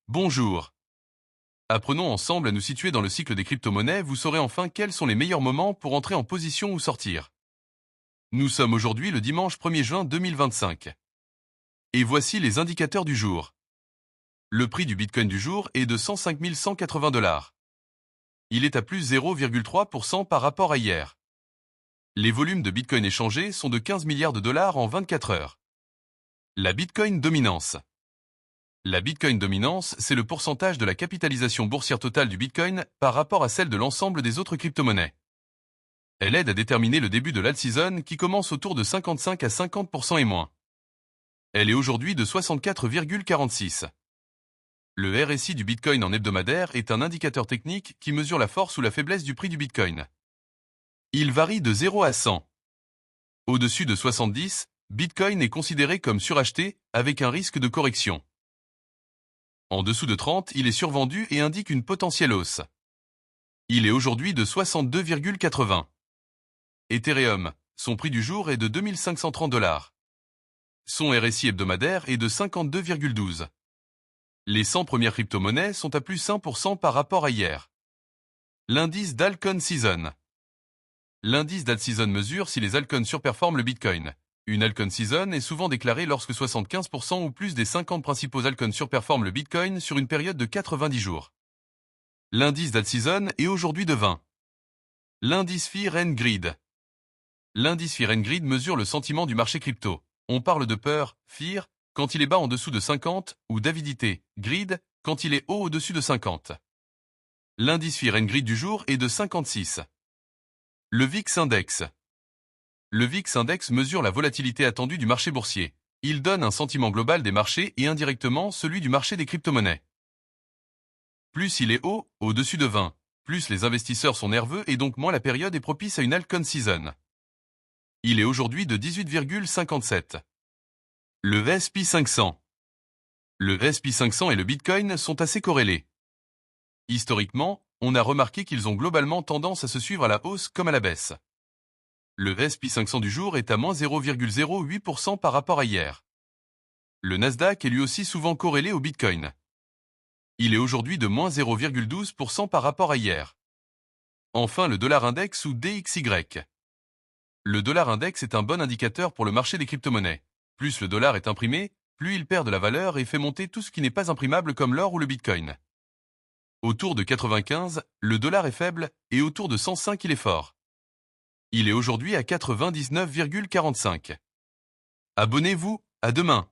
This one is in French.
Bonjour. Apprenons ensemble à nous situer dans le cycle des crypto-monnaies, vous saurez enfin quels sont les meilleurs moments pour entrer en position ou sortir. Nous sommes aujourd'hui le dimanche 1er juin 2025. Et voici les indicateurs du jour. Le prix du Bitcoin du jour est de 105 180 $. Il est à plus 0,3% par rapport à hier. Les volumes de Bitcoin échangés sont de 15 milliards de dollars en 24 heures. La Bitcoin dominance. La Bitcoin dominance, c'est le pourcentage de la capitalisation boursière totale du Bitcoin par rapport à celle de l'ensemble des autres crypto-monnaies. Elle aide à déterminer le début de l'alt-season qui commence autour de 55 à 50% et moins. Elle est aujourd'hui de 64,46. Le RSI du Bitcoin en hebdomadaire est un indicateur technique qui mesure la force ou la faiblesse du prix du Bitcoin. Il varie de 0 à 100. Au-dessus de 70, Bitcoin est considéré comme suracheté avec un risque de correction. En dessous de 30, il est survendu et indique une potentielle hausse. Il est aujourd'hui de 62,80. Ethereum, son prix du jour est de 2530 $. Son RSI hebdomadaire est de 52,12. Les 100 premières crypto-monnaies sont à plus 1% par rapport à hier. L'indice d'Alcon Season. L'indice d'alt-season mesure si les altcoins surperforment le Bitcoin. Une altcoin season est souvent déclarée lorsque 75% ou plus des 50 principaux altcoins surperforment le Bitcoin sur une période de 90 jours. L'indice d'alt-season est aujourd'hui de 20. L'indice Fear and Greed. L'indice Fear and Greed mesure le sentiment du marché crypto. On parle de peur, fear, quand il est bas en dessous de 50, ou d'avidité, greed, quand il est haut au-dessus de 50. L'indice Fear and Greed du jour est de 56. Le VIX Index. Le VIX Index mesure la volatilité attendue du marché boursier. Il donne un sentiment global des marchés et indirectement celui du marché des crypto-monnaies. Plus il est haut, au-dessus de 20, plus les investisseurs sont nerveux et donc moins la période est propice à une altcoin season. Il est aujourd'hui de 18,57. Le S&P 500. Le S&P 500 et le Bitcoin sont assez corrélés. Historiquement, on a remarqué qu'ils ont globalement tendance à se suivre à la hausse comme à la baisse. Le S&P 500 du jour est à moins 0,08% par rapport à hier. Le Nasdaq est lui aussi souvent corrélé au Bitcoin. Il est aujourd'hui de moins 0,12% par rapport à hier. Enfin, le dollar index ou DXY. Le dollar index est un bon indicateur pour le marché des crypto-monnaies. Plus le dollar est imprimé, plus il perd de la valeur et fait monter tout ce qui n'est pas imprimable comme l'or ou le Bitcoin. Autour de 95, le dollar est faible et autour de 105, il est fort. Il est aujourd'hui à 99,45. Abonnez-vous, à demain.